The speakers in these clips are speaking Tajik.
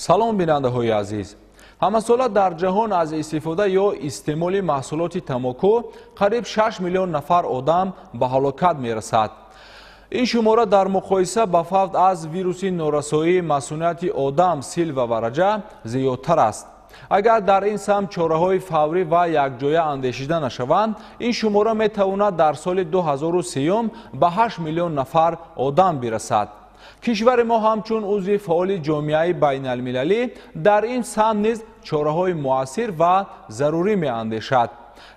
салом бинандаҳои азиз, ҳамасола дар ҷаҳон аз истифода ё истеъмоли маҳсулоти тамоку қариб 6 миллион нафар одам ба ҳалокат мерасад. ин шумора дар муқоиса ба фавт аз вируси норасоии масъулияти одам сил ва вараҷа зиёдтар аст. агар дар ин самт чораҳои фаврӣ ва якҷоя андешида нашаванд, ин шумора метавонад дар соли 2030 ба 8 миллион нафар одам бирасад. кишвари мо ҳамчун узви фаъоли ҷомеаи байналмилалӣ дар ин самт низ чораҳои муассир ва зарурӣ меандешад.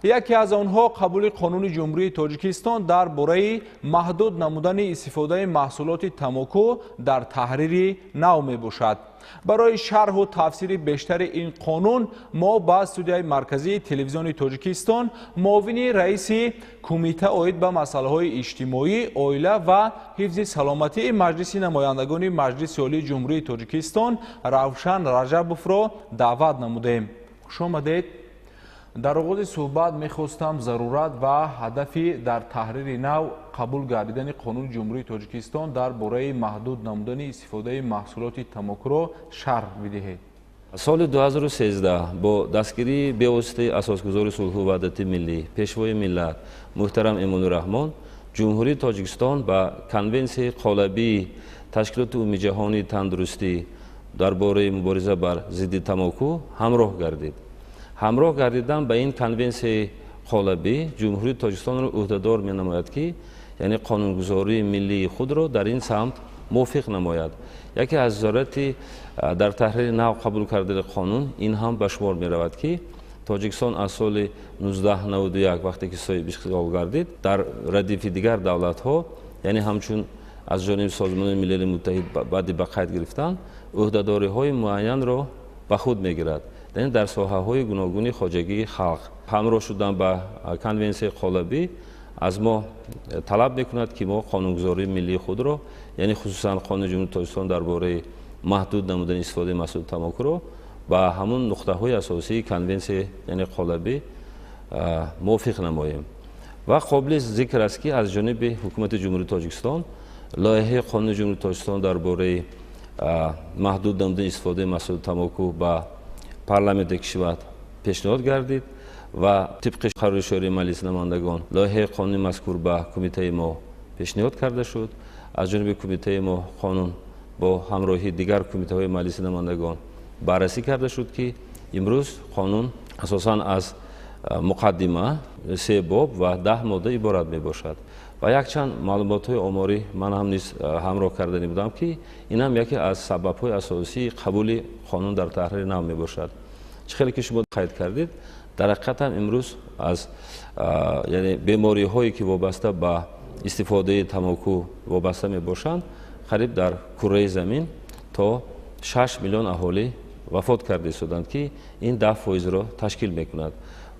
яке аз онҳо қабули қонуни ҷумҳурии Тоҷикистон дар бораи маҳдуд намудани истифодаи маҳсулоти тамоку дар таҳрири нав мебошад. барои шарҳу тафсири бештари ин қонун мо ба студияи марказии телевизиони Тоҷикистон муовини раиси кумита оид ба масъалаҳои иҷтимоӣ, оила ва ҳифзи саломатии маҷлиси намояндагони Маҷлиси олии ҷумҳурии Тоҷикистон Равшан Раҷабовро даъват намудем. хуш омадед. дар оғози суҳбат мехостам зарурат ва ҳадафи дар таҳрири нав қабул гардидани қонуни ҷумҳурии Тоҷикистон дар бораи маҳдуд намудани истифодаи маҳсулоти тамокуро шарҳ бидиҳед. соли 2013 бо дастгирии бевоситаи асосгузори сулҳу ваҳдати миллӣ, пешвои миллат муҳтарам Эмомалӣ ҷумҳурии Тоҷикистон ба конвенсияи қолабии ташкилоти умумиҷаҳонии тандурустӣ дар бораи мубориза бар зидди тамоку ҳамроҳ гардид. ҳамроҳ гардидан ба ин конвенсияи қолабӣ ҷумҳурии Тоҷикистонро ӯҳдадор менамояд ки яъне қонунгузории миллии худро дар ин самт мувофиқ намояд. яке аз зарурати дар таҳрири нав қабул кардани қонун ин ҳам ба шумор меравад ки Тоҷикистон аз соли 1991 вақте ки соҳиби истиқлол гардид дар радифи дигар давлатҳо яъне ҳамчун аз ҷониби Созмони Милали Муттаҳид баъди ба қайд гирифтан ӯҳдадориҳои муайянро ба худ мегирад дар соҳаҳои гуногуни хоҷагии халқ. ҳамроҳ шудан ба конвенсияи қолабӣ аз мо талаб мекунад ки мо қонунгузории миллии худро яъне хусусан қонуни ҷумҳурии Тоҷикистон дар бораи маҳдуд намудани истифодаи маҳсулоти тамокуро ба ҳамун нуқтаҳои асосии конвенсияи яъне қолабӣ мувофиқ намоем. ва қобили зикр аст ки аз ҷониби ҳукумати ҷумҳурии Тоҷикистон лоиҳаи қонуни ҷумҳурии Тоҷикистон дар бораи маҳдуд намудани истифодаи маҳсулоти тамоку ба парламенти кишвар пешниҳод гардид ва тибқи қарори шӯравии маҷлиси намояндагон лоиҳаи қонуни мазкур ба кумитаи мо пешниҳод карда шуд. аз ҷониби кумитаи мо қонун бо ҳамроҳии дигар кумитаҳои маҷлиси намояндагон баррасӣ карда шуд ки имрӯз қонун асосан аз муқаддима 3 боб ва 10 модда иборат мебошад. ва якчанд маълумотҳои оморӣ ман ҳам низ ҳамроҳ кардани будам ки ин ҳам яке аз сабабҳои асосии қабули қонун дар таҳрири нав мебошад. чӣ хеле ки шумо қайд кардид, дар ҳақиқатан имрӯз аз яъне бемориҳое ки вобаста ба истифодаи тамоку вобаста мебошанд қариб дар кураи замин то 6 миллион аҳолӣ вафот карда истоданд ки ин 10%-ро ташкил мекунад.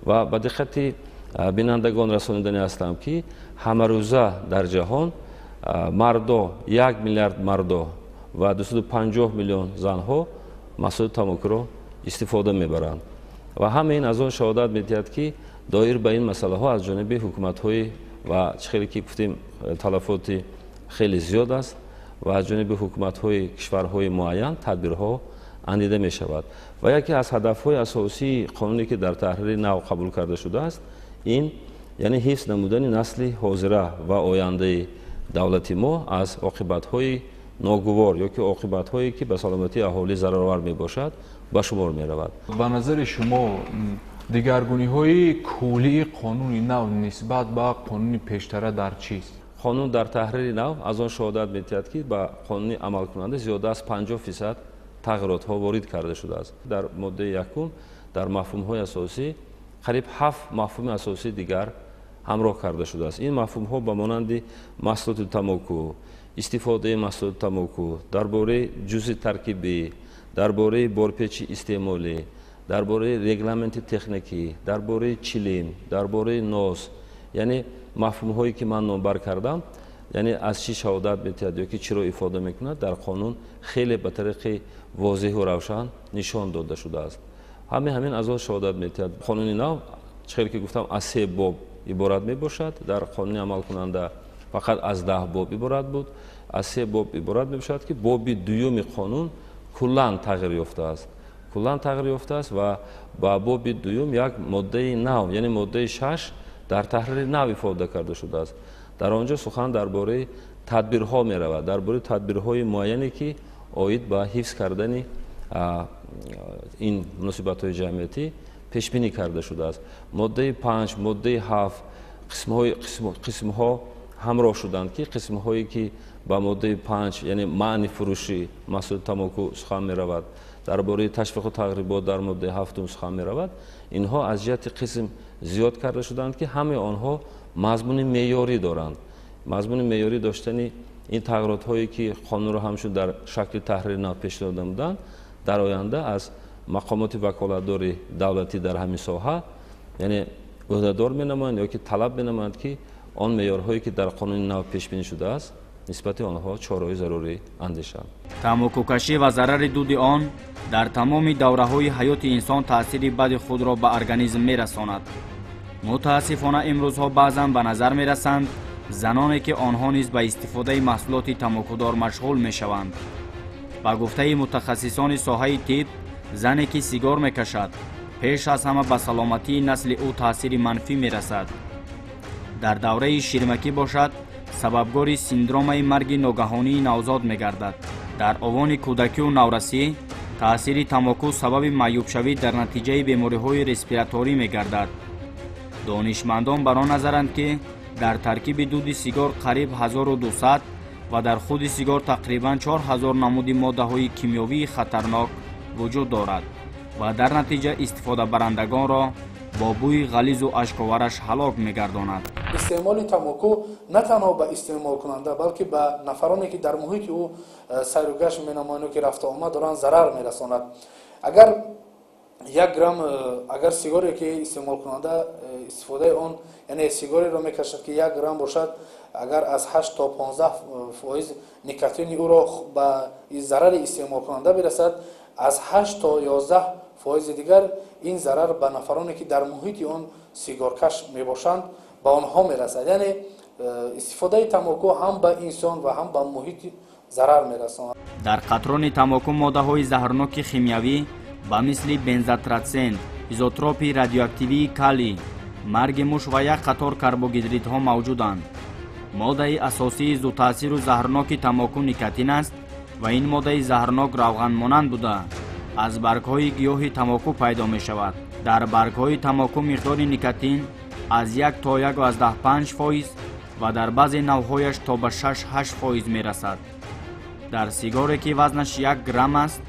ва ба диққати бинандагон расонидани ҳастам ки ҳамарӯза дар ҷаҳон мардо 1 миллиард мардо ва 250 миллион занҳо маҳсулоти тамокуро истифода мебаранд. ва ҳама ин аз он шаҳодат медиҳад ки доир ба ин масъалаҳо аз ҷониби ҳукуматҳои ва чӣ хеле ки гуфтем талафоти хеле зиёд аст ва аз ҷониби ҳукуматҳои кишварҳои муайян тадбирҳо андида мешавад. ва яке аз ҳадафҳои асосии қонуне ки дар таҳрири нав қабул карда шудааст ин яъне ҳифз намудани насли ҳозира ва ояндаи давлати мо аз оқибатҳои ногувор ёки оқибатҳое ки ба саломатии аҳолӣ зараровар мебошад ба шумор меравад. ба назари шумо дигаргуниҳои кулии қонуни нав нисбат ба қонуни пештара дар чист? қонун дар таҳрири нав аз он шаҳодат медиҳад ки ба қонуни амалкунанда зиёда аз 50% тағйиротҳо ворид карда шудааст. дар моддаи якум дар мафҳумҳои асосӣ қариб 7 мафҳуми асосии дигар ҳамроҳ карда шудааст. ин мафҳумҳо ба монанди маҳсулоти тамоку, истифодаи маҳсулоти тамоку, дар бораи ҷузъи таркибӣ, дар бораи борпечи истеъмолӣ, дар бораи регламенти техникӣ, дар бораи чилим, дар бораи нос, яъне мафҳумҳое ки ман номбар кардам, яъне аз чӣ шаҳодат медиҳад ёки чиро ифода мекунад дар қонун хеле ба тариқи возеҳу равшан нишон дода шудааст. ҳамин аз он шаҳодат медиҳад. қонуни нав чӣ хеле ки гуфтам аз 3 боб иборат мебошад. дар қонуни амалкунанда фақат аз 10 боб иборат буд. аз 3 боб иборат мебошад ки боби дуюми қонун куллан тағйир ёфтааст. Куллан тағйир ёфтааст ва ба боби дуюм як моддаи нав, яъне моддаи 6 дар таҳрири нав ифода карда шудааст. Дар он ҷо сухан дар бораи тадбирҳо меравад, дар бораи тадбирҳои муайяне ки оид ба ҳифз кардани ин муносибатҳои ҷамъиятӣ пешбинӣ карда шудааст. Моддаи 5, моддаи 7 қисмҳо ҳамроҳ шуданд ки қисмҳое ки ба моддаи 5 яъне маъни фурӯши маҳсулоти тамоку сухан меравад, дар бораи ташвиқу тарғибот дар моддаи 7 сухан меравад. Инҳо аз ҷиҳати қисм зиёд карда шуданд ки ҳамаи онҳо мазмуни меъёрӣ доранд. мазмуни меъёрӣ доштани ин тағйиротҳое ки қонунро ҳамчун дар шакли таҳрири нав пешниҳод намуданд, дар оянда аз мақомоти ваколатдори давлатӣ дар ҳамин соҳа яъне уҳдадор менамоянд ё ки талаб менамоянд ки он меъёрҳое ки дар қонуни нав пешбинӣ шудааст нисбати онҳо чораҳои зарурӣ андешанд. тамокукашӣ ва зарари дуди он дар тамоми давраҳои ҳаёти инсон таъсири бади худро ба организм мерасонад. мутаассифона имрӯзҳо баъзан ба назар мерасанд заноне ки онҳо низ ба истифодаи маҳсулоти тамокудор машғул мешаванд. ба гуфтаи мутахассисони соҳаи тиб, зане ки сигор мекашад пеш аз ҳама ба саломатии насли ӯ таъсири манфӣ мерасад. дар давраи ширмакӣ бошад, сабабгори синдромаи марги ногаҳонии навзод мегардад. дар овони кӯдакию наврасӣ, таъсири тамоку сабаби маъюбшавӣ дар натиҷаи бемориҳои респираторӣ мегардад. донишмандон бар он назаранд ки дар таркиби дуди сигор қариб 1200 ва дар худи сигор тақрибан 4000 намуди моддаҳои кимиёвии хатарнок вуҷуд дорад ва дар натиҷа истифодабарандагонро бо бӯи ғализу ашковараш ҳалок мегардонад. истеъмоли тамоку на танҳо ба истеъмолкунанда, балки ба нафароне ки дар муҳити ӯ сайру гашт менамоянд ки рафту омад доранд зарар мерасонад. Агар 1 грамм агар сигоре ки истеъмолкунанда истифодаи он, яъне сигореро мекашад ки 1 грамм бошад, агар аз 8 то 15% никотини ӯро ба зарари истеъмолкунанда бирасад, аз 8 то 11% дигар ин зарар ба нафароне ки дар муҳити он сигоркаш мебошанд ба онҳо мерасад. яъне истифодаи тамоку ҳам ба инсон ва ҳам ба муҳит зарар мерасонад. дар қатрони тамоку моддаҳои заҳрноки химиявӣ ба мисли бензотратсен, изотропи радиоактивии калий, марги муш ва як қатор карбогидридҳо мавҷуданд. моддаи асосии зутаъсиру заҳрноки тамоку никотин аст ва ин моддаи заҳрнок равғанмонанд буда аз баргҳои гиёҳи тамоку пайдо мешавад. дар баргҳои тамоку миқдори никотин аз 1 то 1.5% ва дар баъзе навъҳояш то ба 6-8% мерасад. дар сигоре ки вазнаш 1 грамм аст,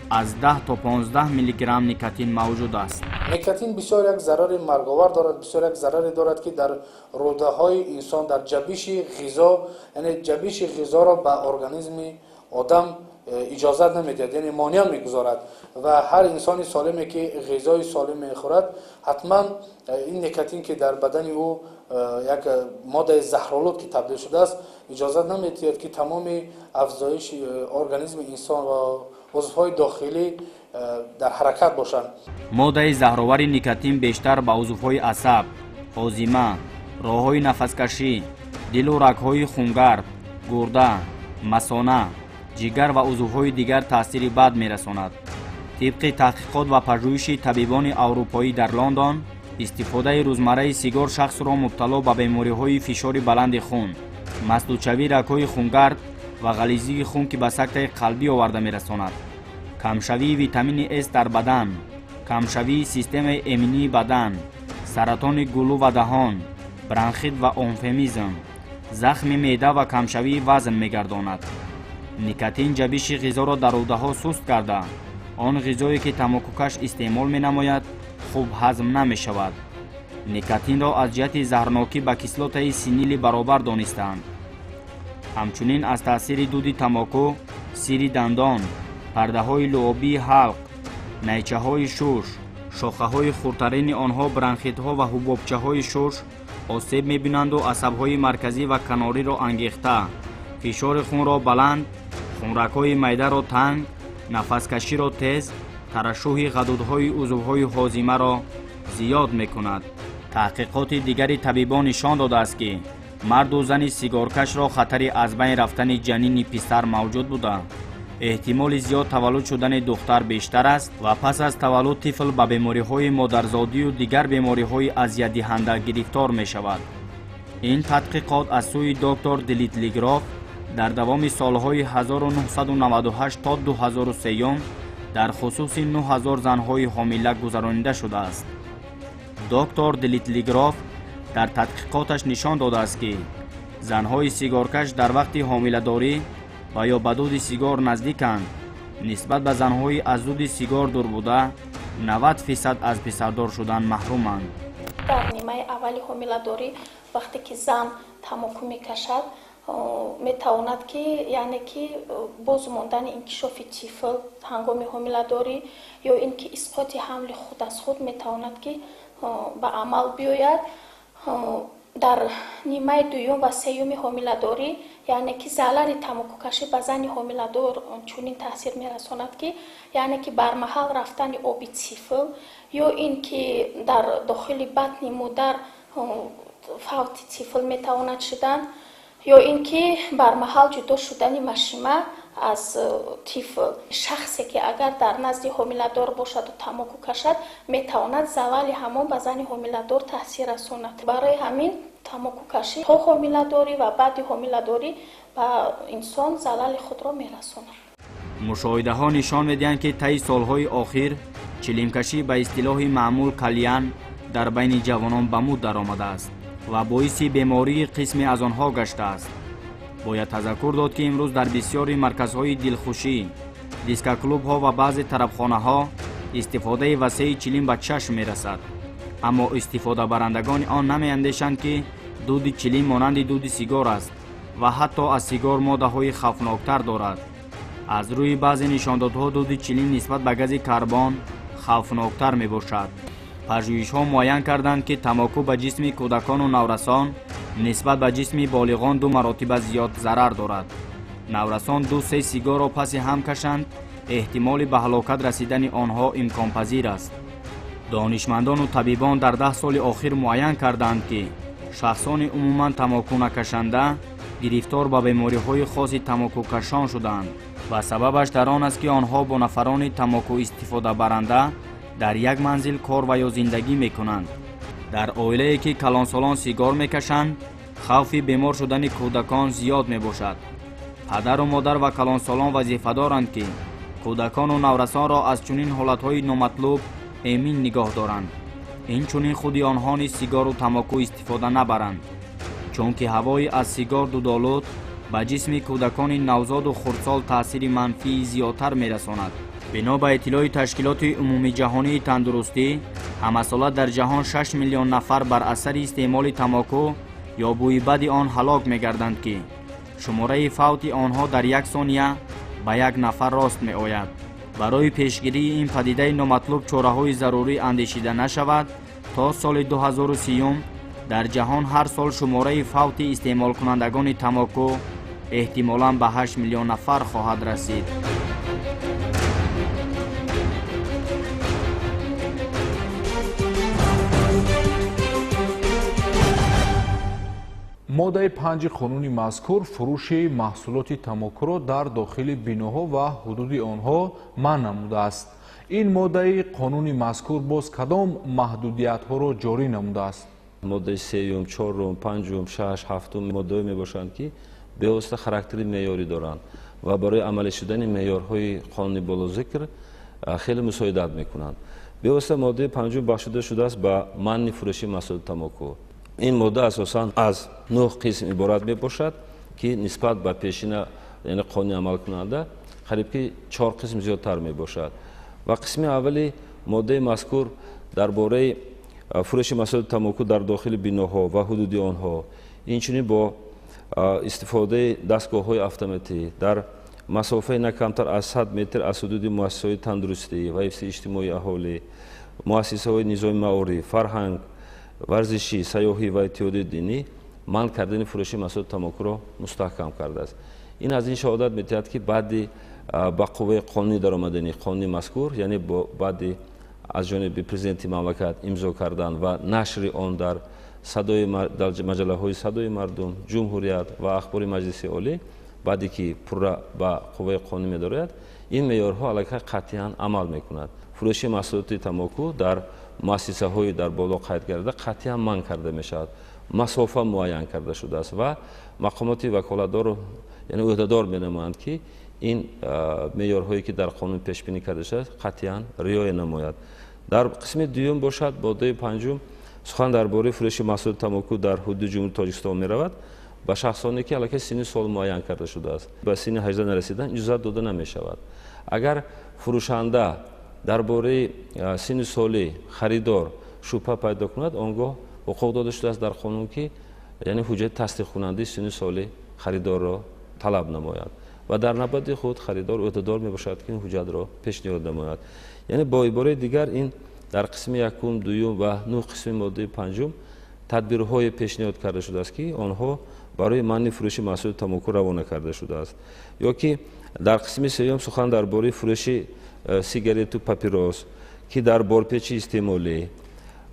аз 10 то 15 миллиграмм никотин мавҷуд аст. никотин бисёр як зарари марговар дорад, бисёр як зараре дорад ки дар рӯдаҳои инсон, дар ҷабиши ғизо, яъне ҷабиши ғизоро ба организми одам иҷозат намедиҳад, яъне монеа мегузорад ва ҳар инсони солиме ки ғизои солим мехӯрад, ҳатман ин никотин ки дар бадани ӯ як моддаи заҳролуд ки табдил шудааст, иҷозат намедиҳад ки тамоми афзоиши организми инсон ва узвҳои дохилӣ дар ҳаракат бошанд. моддаи заҳровари никотин бештар ба узвҳои асаб, ҳозима, роҳҳои нафаскашӣ, дилу рагҳои хунгард, гурда, масона, ҷигар ва узвҳои дигар таъсири бад мерасонад. тибқи таҳқиқот ва пажӯҳиши табибони аврупоӣ дар Лондон, истифодаи рӯзмарраи сигор шахсро мубтало ба бемориҳои фишори баланди хун, маслудшавии рагҳои хунгард ва ғализии хун ки ба сактаи қалбӣ оварда мерасонад, камшавии витамини С дар бадан, камшавии системаи иммунии бадан, саратони гулу ва даҳон, бронхит ва эмфемизм, захми меъда ва камшавии вазн мегардонад. никотин ҷабиши ғизоро дар рӯдаҳо суст карда, он ғизое ки тамокукаш истеъмол менамояд хуб ҳазм намешавад. никотинро аз ҷиҳати заҳрнокӣ ба кислотаи синили баробар донистаанд. ҳамчунин аз таъсири дуди тамоку, сири дандон, пардаҳои луобии ҳалқ, найчаҳои шуш, шохаҳои хурдтарини онҳо, бронхитҳо ва ҳубобчаҳои шуш осеб мебинанду асабҳои марказӣ ва канориро ангехта, фишори хунро баланд, хунракҳои майдаро танг, нафаскаширо тез, тарашӯҳи ғадудҳои узвҳои ҳозимаро зиёд мекунад. таҳқиқоти дигари табибон нишон додааст ки марду зани сигоркашро хатари аз байн рафтани ҷанини писар мавҷуд буда эҳтимоли зиёд таваллуд шудани духтар бештар аст ва пас аз таваллуд тифл ба бемориҳои модарзодию дигар бемориҳои азиятдиҳанда гирифтор мешавад. ин тадқиқот аз сӯи доктор Дилитлигров дар давоми солҳои 1998 то 2003 дар хусуси 9000 занҳои ҳомила гузаронида шудааст. доктор Дилитлигров дар тадқиқоташ нишон додааст, ки занҳои сигоркаш дар вақти ҳомиладорӣ ва ё ба дуди сигор наздиканд нисбат ба занҳои аз дуди сигор дур буда 90% аз писардор шудан маҳруманд. дар нимаи аввали ҳомиладорӣ вақте ки зан тамоку мекашад метавонад ки яъне ки боз мондани инкишофи тифл ҳангоми ҳомиладорӣ ё ин ки исқоти ҳамли худ аз худ метавонад ки ба амал биёяд. дар нимаи дуюм ва сеюми ҳомиладорӣ яъне ки залали тамокукашӣ ба зани ҳомиладор чунин таъсир мерасонад ки яъне ки бармаҳал рафтани оби тифл ё ин ки дар дохили батни модар фавти тифл метавонад шудан ё ин ки бармаҳал ҷудо шудани машима аз тифл. шахсе ки агар дар назди ҳомиладор бошаду тамоку кашад метавонад залали ҳамон ба зани ҳомиладор таъсир расонад. барои ҳамин тамокукашӣ то ҳомиладорӣ ва баъди ҳомиладорӣ ба инсон залали худро мерасонад. мушоҳидаҳо нишон медиҳанд, ки таи солҳои охир чилимкашӣ ба истилоҳи маъмул кальян дар байни ҷавонон ба муд даромадааст ва боиси бемории қисме аз онҳо гаштааст. бояд тазаккур дод, ки имрӯз дар бисёри марказҳои дилхушӣ, дискоклубҳо ва баъзе тарабхонаҳо истифодаи васеи чилим ба чашм мерасад, аммо истифодабарандагони он намеандешанд, ки дуди чилим монанди дуди сигор аст ва ҳатто аз сигор моддаҳои хавфноктар дорад. аз рӯи баъзе нишондодҳо дуди чилим нисбат ба гази карбон хавфноктар мебошад. пажӯҳишҳо муайян карданд, ки тамоку ба ҷисми кӯдакону наврасон нисбат ба ҷисми болиғон 2 маротиба зиёд зарар дорад. наврасон 2-3 сигорро паси ҳам кашанд, эҳтимоли ба ҳалокат расидани онҳо имконпазир аст. донишмандону табибон дар 10 соли охир муайян карданд, ки шахсони умуман тамокунакашанда гирифтор ба бемориҳои хоси тамокукашон шуданд ва сабабаш дар он аст, ки онҳо бо нафарони тамоку истифодабаранда дар як манзил кор ва ё зиндагӣ мекунанд. дар оилае ки калонсолон сигор мекашанд хавфи бемор шудани кӯдакон зиёд мебошад. падару модар ва калонсолон вазифадоранд, ки кӯдакону наврасонро аз чунин ҳолатҳои номатлуб эмин нигоҳ доранд. инчунин худи онҳо низ сигору тамоку истифода набаранд, чунки ҳавои аз сигор дудолуд ба ҷисми кӯдакони навзоду хурдсол таъсири манфии зиёдтар мерасонад. бино ба иттилои ташкилоти умумиҷаҳонии тандурустӣ, ҳамасола дар ҷаҳон 6 миллион нафар бар асари истеъмоли тамоку ё бӯи баъди он ҳалок мегарданд, ки шумораи фавти онҳо дар як сония ба як нафар рост меояд. барои пешгирии ин падидаи номатлуб чораҳои зарурӣ андешида нашавад, то соли 2030 дар ҷаҳон ҳар сол шумораи фавти истеъмолкунандагони тамоку эҳтимолан ба 8 миллион нафар хоҳад расид. моддаи 5 қонуни мазкур фурӯши маҳсулоти тамокуро дар дохили биноҳо ва ҳудуди онҳо манъ намудааст. ин моддаи қонуни мазкур боз кадом маҳдудиятҳоро ҷорӣ намудааст? моддаи 3, 4, 5, 6, 7 моддаҳое мебошанд, ки бевосита характери меъёрӣ доранд ва барои амалӣ шудани меъёрҳои қонуни болозикр хеле мусоидат мекунанд. бевосита моддаи 5 бахшида шудааст ба манъи фурӯши маҳсулоти тамоку. ин модда асосан аз 9 қисм иборат мебошад, ки нисбат ба пешина яъне қонуни амалкунанда қариб ки 4 қисм зиёдтар мебошад. ва қисми аввали моддаи мазкур дар бораи фурӯши маҳсулоти тамоку дар дохили биноҳо ва ҳудуди онҳо, инчунин бо истифодаи дастгоҳҳои автоматӣ дар масофаи на камтар аз 100 метр аз ҳудуди муассисаҳои тандурустӣ ва ҳифзи иҷтимоии аҳолӣ, муассисаҳои низоми маориф, фарҳанг, варзишӣ, сайёҳӣ ва иттиҳодияи динӣ манъ кардани фурӯши маҳсулоти тамокуро мустаҳкам кардааст. ин аз ин шаҳодат медиҳад, ки баъди ба қувваи қонунӣ даромадани қонуни мазкур, яъне баъди аз ҷониби президенти мамлакат имзо кардан ва нашри он дар маҷаллаҳои Садои мардум, ҷумҳурият ва ахбори маҷлиси олӣ, баъде ки пурра ба қувваи қонунӣ медорояд, ин меъёрҳо аллакай қатъиян амал мекунад. фурӯши маҳсулоти тамоку дар муассисаҳои дар боло қайд карда қатъиян манъ карда мешавад. масофа муайян карда шудааст ва мақомоти ваколатдор яъне ӯҳдадор менамоянд ки ин меъёрҳое ки дар қонун пешбинӣ карда шудааст қатъиян риоя намояд. дар қисми дуюм бошад моддаи панҷум сухан дар бораи фурӯши маҳсулоти тамоку дар ҳудуди ҷумҳурии Тоҷикистон меравад ба шахсоне ки аллакай синни сол муайян карда шудааст. ба синни 18 нарасидан иҷозат дода намешавад. агар фурӯшанда дар бораи синни соли харидор шубҳа пайдо кунад, он гоҳ ҳуқуқ дода шудааст дар қонун ки яъне ҳуҷҷати тасдиқкунандаи синни соли харидорро талаб намояд ва дар навбати худ харидор ӯҳдадор мебошад ки ин ҳуҷҷатро пешниҳод намояд. яъне бо ибораи дигар ин дар қисми якум, дуюм ва нӯҳ қисми моддаи панҷум тадбирҳое пешниҳод карда шудааст ки онҳо барои манъи фурӯши маҳсулоти тамоку равона карда шудааст. ё ки дар қисми сеюм сухан дар бораи фурӯши сигарету папирос ки дар борпечи истеъмолӣ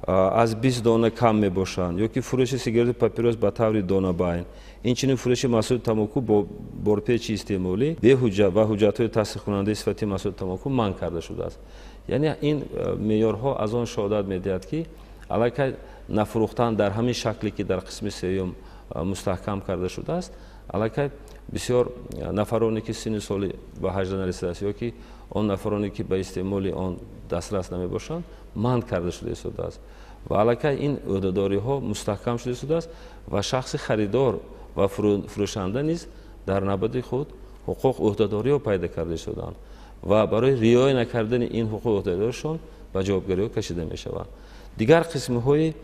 аз 20 дона кам мебошанд, ё ки фурӯши сигарету папирос ба таври донабайн, инчунин фурӯши маҳсулоти тамоку бо борпечи истеъмолӣ беҳуҷҷат ва ҳуҷҷатҳои тасдиқкунандаи сифати маҳсулоти тамоку манъ карда шудааст. яъне ин меъёрҳо аз он шаҳодат медиҳад ки аллакай нафурӯхтан дар ҳамин шакле ки дар қисми сеюм мустаҳкам карда шудааст, аллакай бисёр нафароне ки синни соли ба 18 нарасидааст ё ки он нафароне ки ба истеъмоли он дастрас намебошанд манъ карда шуда истодааст ва аллакай ин ӯҳдадориҳо мустаҳкам шуда истодааст ва шахси харидор ва фурӯшанда низ дар навбати худ ҳуқуқ ӯҳдадориҳо пайда карда истодаанд ва барои риоя накардани ин ҳуқуқ ӯҳдадоришон ба ҷавобгариҳо кашида мешаванд. дигар қисмҳои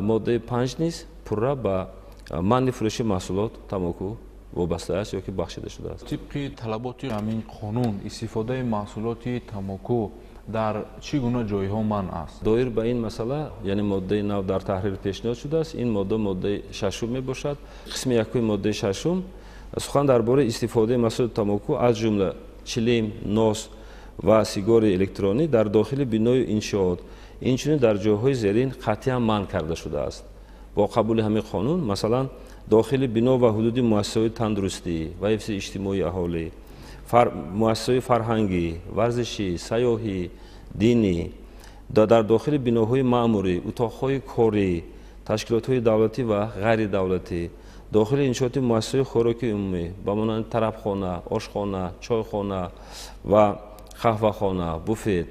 моддаи 5 низ пурра ба манъи фурӯши маҳсулот тамоку вобаста аст ё ки бахшида шудааст. тибқи талаботи ҳамин қонун истифодаи маҳсулоти тамоку дар чӣ гуна ҷойҳо манъ аст? доир ба ин масъала яъне моддаи нав дар таҳрир пешниҳод шудааст. ин модда моддаи 6 мебошад. қисми якуми моддаи 6 сухан дар бораи истифодаи маҳсулоти тамоку аз ҷумла чилим, нос ва сигори электронӣ дар дохили бинои иншоот инчунин дар ҷойҳои зерин қатъиян манъ карда шудааст. бо қабули ҳамин қонун масалан дохили бино ва ҳудуди муассисаҳои тандурустӣ ва ҳифзи иҷтимоии аҳолӣ, муассисаҳои фарҳангӣ, варзишӣ, сайёҳӣ, динӣ, дар дохили биноҳои маъмурӣ, утоқҳои корӣ, ташкилотҳои давлатӣ ва ғайридавлатӣ, дохили иншооти муассисаҳои хӯроки умумӣ ба монанди тарабхона, ошхона, чойхона ва қаҳвахона, буфет.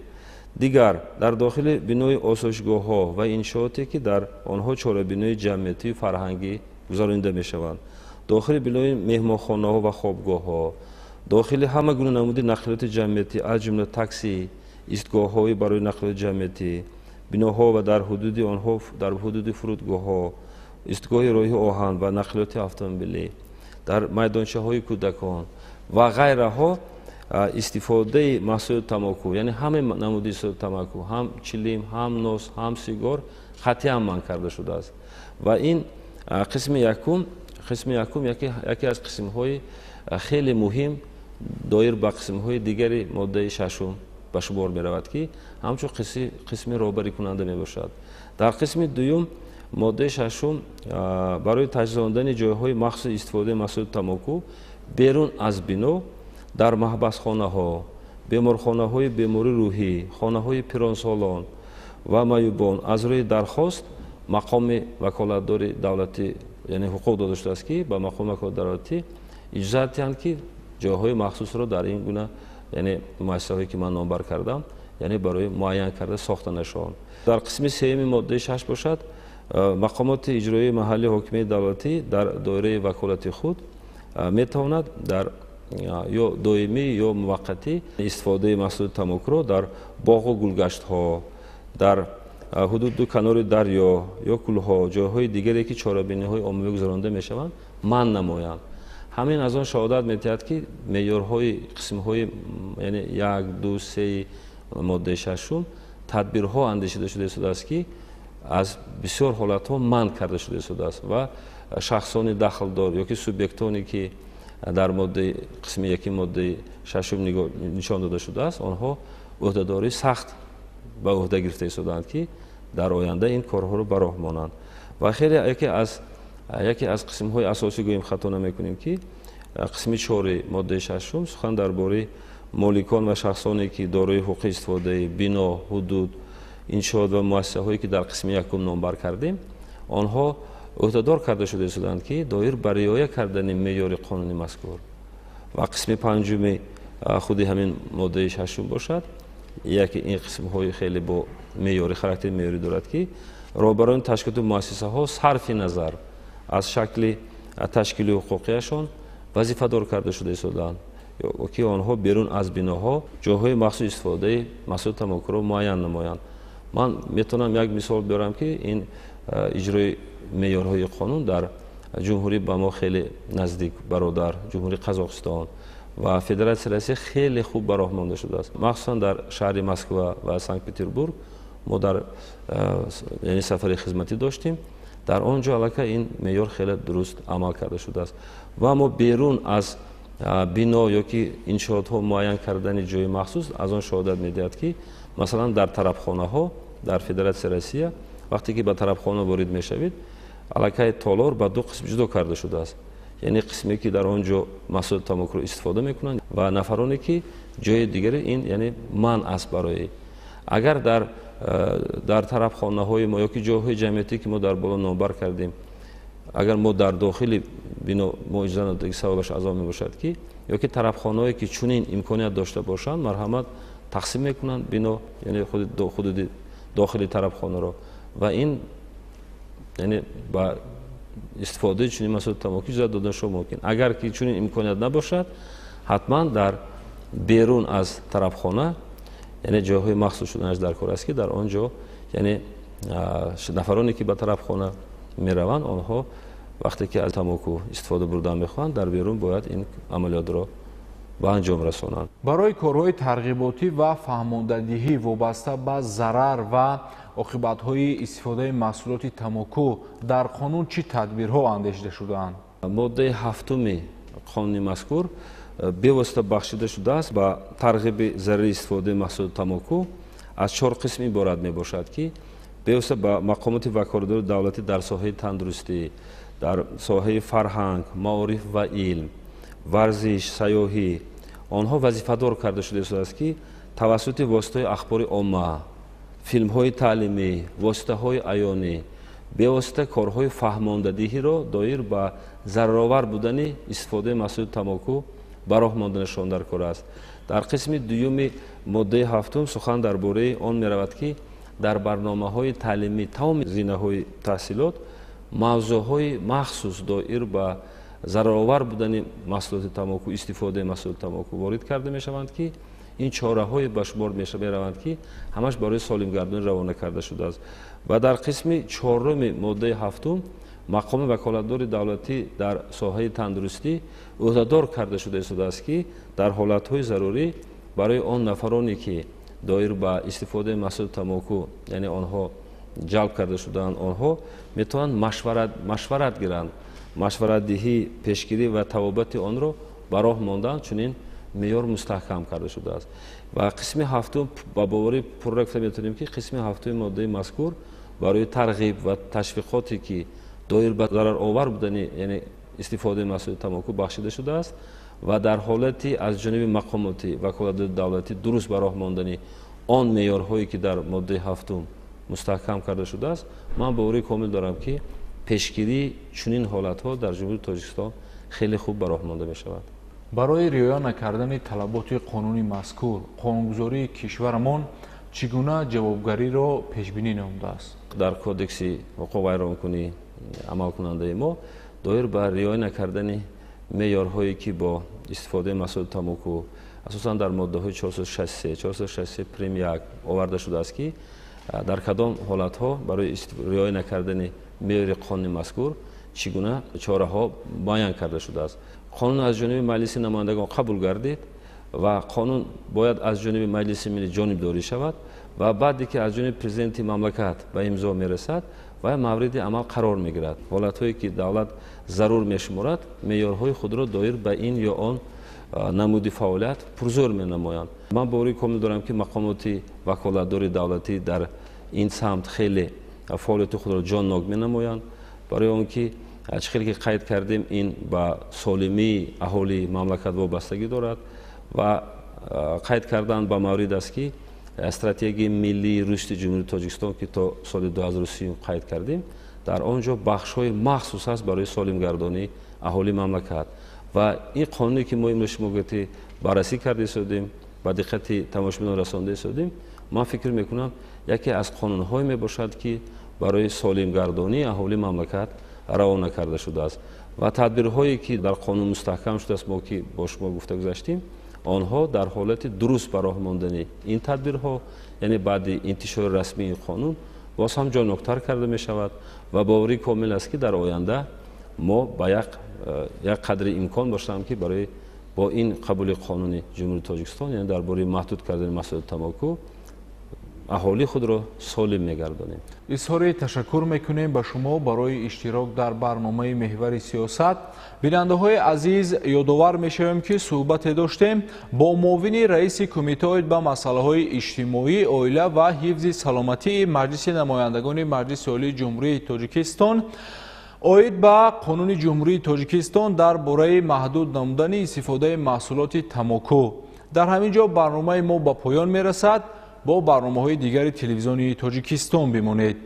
дигар дар дохили бинои осоишгоҳҳо ва иншооте ки дар онҳо чорабинои ҷамъиятию фарҳангӣ гузаронида мешаванд, дохили бинои меҳмонхонаҳо ва хобгоҳҳо, дохили ҳама гуна намуди нақлиёти ҷамъиятӣ аз ҷумла такси, истгоҳҳои барои нақлиёти ҷамъиятӣ, биноҳо ва дар ҳудуди онҳо дар ҳудуди фурудгоҳҳо, истгоҳи роҳи оҳан ва нақлиёти автомобилӣ, дар майдончаҳои кӯдакон ва ғайраҳо истифодаи маҳсулоти тамоку яъне ҳама намуди истифодаи тамоку ҳам чилим, ҳам нос, ҳам сигор қатъиян манъ карда шудааст. ва ин қисми якум яке аз қисмҳои хеле муҳим доир ба қисмҳои дигари моддаи 6 ба шумор меравад ки ҳамчун қисми роҳбарикунанда мебошад. дар қисми дуюм моддаи 6 барои таҷҳизондани ҷойҳои махсуси истифодаи маҳсулоти тамоку берун аз бино дар маҳбасхонаҳо, беморхонаҳои бемории рӯҳӣ, хонаҳои пиронсолон ва маюбон аз рӯи дархост мақоми ваколатдори давлатӣ яъне ҳуқуқ дода шудааст ки ба мақоми ваколатдори давлатӣ иҷозат диҳанд ки ҷойҳои махсусро дар ин гуна яъне муассисаҳое ки ман номбар кардам яъне барои муайян карда сохта нашаванд. дар қисми сеюми моддаи 6 бошад мақомоти иҷроии маҳаллии ҳокимияти давлатӣ дар доираи ваколати худ метавонад дар ё доимӣ ё муваққатӣ истифодаи маҳсулоти тамокуро дар боғу гулгаштҳо, дар ҳудуду канори дарё ё кӯлҳо, ҷойҳои дигаре ки чорабиниҳои оммавӣ гузаронида мешаванд манъ намоянд. ҳамин аз он шаҳодат медиҳад ки меъёрҳои қисмҳои яъне 1, 2, 3 моддаи 6 тадбирҳо андешида шуда истодааст ки аз бисёр ҳолатҳо манъ карда шуда истодааст ва шахсони дахлдор ё ки субъектоне ки дар моддаи қисми 1 моддаи 6 нишон дода шудааст онҳо ӯҳдадории сахт ба ӯҳда гирифта истодаанд ки дар оянда ин корҳоро ба роҳ монанд. ва хеле яке аз қисмҳои асосӣ гӯем хато намекунем ки қисми 4 моддаи 6 сухан дар бораи моликон ва шахсоне ки дорои ҳуқуқи истифодаи бино, ҳудуд, иншоот ва муассисаҳое ки дар қисми 1 номбар кардем, онҳо ӯҳдадор карда шуда истоданд ки доир ба риоя кардани меъёри қонуни мазкур ва қисми 5 худи ҳамин моддаи 6 бошад. яке ин қисмҳои хеле бо меъёри характери меъёрӣ дорад ки роҳбарони ташкилоту муассисаҳо сарфи назар аз шакли ташкили ҳуқуқияшон вазифадор карда шуда истоданд ки онҳо берун аз биноҳо ҷойҳои махсуси истифодаи маҳсулоти тамокиро муайян намоянд. ман метавонам як мисол биёрам ки ин иҷрои меъёрҳои қонун дар ҷумҳурӣ ба мо хеле наздик бародар ҷумҳурии Қазоқистон ва Федератсияи Россия хеле хуб ба роҳ монда шудааст. махсусан дар шаҳри Москва ва Санкт-Петербург мо дар яъне сафари хизматӣ доштем. дар он ҷо аллакай ин меъёр хеле дуруст амал карда шудааст ва мо берун аз бино ёки иншоотҳо муайян кардани ҷойи махсус аз он шаҳодат медиҳад ки масалан дар тарабхонаҳо дар Федератсияи Россия вақте ки ба тарабхона ворид мешавед аллакай толор ба 2 қисм ҷудо карда шудааст. яъне қисме ки дар он ҷо маҳсулоти тамокиро истифода мекунанд ва нафароне ки ҷои дигаре ин яъне манъ аст барои. агар дар тарабхонаҳои мо ёки ҷойҳои ҷамъиятӣ ки мо дар боло номбар кардем, агар мо дар дохили бино мо иҷоза надодем, сабабаш аз он мебошад ки ёки тарабхонаҳое ки чунин имконият дошта бошанд марҳамат тақсим мекунанд бино яъне худуди дохили тарабхонаро ва ин яъне ба истифодаи чунин маҳсулоти тамокӣ иҷоза додан шуд мумкин. агар ки чунин имконият набошад ҳатман дар берун аз тарабхона яъне ҷойҳои махсус шуданаш даркор аст ки дар он ҷо яъне нафароне ки ба тарабхона мераванд онҳо вақте ки аз тамоку истифода бурдан мехоҳанд дар берун бояд ин амалиётро ба анҷом расонанд. барои корҳои тарғиботӣ ва фаҳмондадиҳӣ вобаста ба зарар ва оқибатҳои истифодаи маҳсулоти тамоку дар қонун чӣ тадбирҳо андешида шудаанд? моддаи 7 қонуни мазкур бевосита бахшида шудааст ба тарғиби зарари истифодаи маҳсулоти тамоку аз 4 қисм иборат мебошад ки бевосита ба мақомоти ваколадори давлатӣ дар соҳаи тандурустӣ, дар соҳаи фарҳанг, маориф ва илм, варзиш, сайёҳӣ онҳо вазифадор карда шуда истодааст ки тавассути воситаҳои ахбори омма, филмҳои таълимӣ, воситаҳои аёнӣ бевосита корҳои фаҳмондадиҳиро доир ба зараровар будани истифодаи маҳсулоти тамоку ба роҳ монданашон даркор аст. дар қисми 2 моддаи 7 сухан дар бораи он меравад ки дар барномаҳои таълимӣ тамоми зинаҳои таҳсилот мавзӯъҳои махсус доир ба зараровар будани маҳсулоти тамоку, истифодаи маҳсулоти тамоку ворид карда мешаванд ки ин чораҳое ба шумор мераванд ки ҳамаш барои солимгардонӣ равона карда шудааст. ва дар қисми 4 моддаи 7 мақоми ваколатдори давлатӣ дар соҳаи тандурустӣ ӯҳдадор карда шуда истодааст ки дар ҳолатҳои зарурӣ барои он нафароне ки доир ба истифодаи маҳсулоти тамоку яъне онҳо ҷалб карда шудаанд онҳо метавонанд машварат гиранд. машваратдиҳӣ, пешгирӣ ва тавобати онро ба роҳ мондан чунин меъёр мустаҳкам карда шудааст. ва қисми 7 ба боварӣ пурра гуфта метавонем ки қисми 7 моддаи мазкур барои тарғиб ва ташвиқоте ки доир ба зараровар будани яъне истифодаи маҳсулоти тамоку бахшида шудааст ва дар ҳолати аз ҷониби мақомоти ваколатдори давлатӣ дуруст ба роҳ мондани он меъёрҳое ки дар моддаи 7 мустаҳкам карда шудааст, ман боварии комил дорам ки пешгирии чунин ҳолатҳо дар ҷумҳурии Тоҷикистон хеле хуб ба роҳ монда мешавад. барои риоя накардани талаботи қонуни мазкур қонунгузории кишварамон чӣ гуна ҷавобгариро пешбинӣ намудааст? дар кодекси ҳуқуқ вайронкунӣ амалкунандаи мо доир ба риоя накардани меъёрҳое ки бо истифодаи маҳсулоти тамоку асосан дар моддаҳои 463, 463 прим 1 оварда шудааст ки дар кадом ҳолатҳо барои риоя накардани меъёри қонуни мазкур чӣ гуна чораҳо муайян карда шудааст. қонун аз ҷониби маҷлиси намояндагон қабул гардид ва қонун бояд аз ҷониби маҷлиси миллӣ ҷонибдорӣ шавад ва баъде ки аз ҷониби президенти мамлакат ба имзо мерасад ва мавриди амал қарор мегирад. ҳолатҳое ки давлат зарур мешуморад меъёрҳои худро доир ба ин ё он намуди фаъолият пурзӯр менамоянд. ман боварии комил дорам ки мақомоти ваколатдори давлатӣ дар ин самт хеле фаъолияти худро ҷоннок менамоянд барои он ки چیزی که قید کردیم این با سالمی اهالی مملکت وابستگی دارد و قید کردن با مورد است که استراتژی ملی رشد جمهوری تاجیکستان که تا سال 2030 قید کردیم در آنجا بخش‌های مخصوص است برای سالم گردانی اهالی مملکت و این قانونی که ما امروز شما گفتی بررسی کرده شدیم با دقت تماشاگران رسانده شدیم من فکر میکنم یکی از قانون‌های میباشد که برای سالم گردانی اهالی مملکت روانه کرده شده است و تدبیرهایی که در قانون مستحکم شده است ما که با شما گفته گذاشتیم آنها در حالت درست به راه ماندن این تدبیرها یعنی بعد انتشار رسمی این قانون باز هم جانبدار کرده می شود و باوری کامل است که در آینده ما با یک قدر امکان داشتیم که برای با این قبول قانون جمهوری تاجیکستان یعنی درباره محدود کردن محصولات تنباکو اهالی خود را سالم می‌گردانیم. اظهار تشکر میکنیم به شما برای اشتراک در برنامه محور سیاست. بیننده‌های عزیز یادآور میشویم که صحبت داشتیم با معاون رئیس کمیته به مسائل اجتماعی، عائله و حفظ سلامتی مجلس نمایندگان مجلس عالی جمهوری تاجیکستان اوید به قانون جمهوری تاجیکستان درباره محدود نمودن استفاده محصولات تنباکو. در همین جا برنامه ما به پایان میرسد. با برنامه‌های دیگر تلویزیونی تاجیکستان بمانید.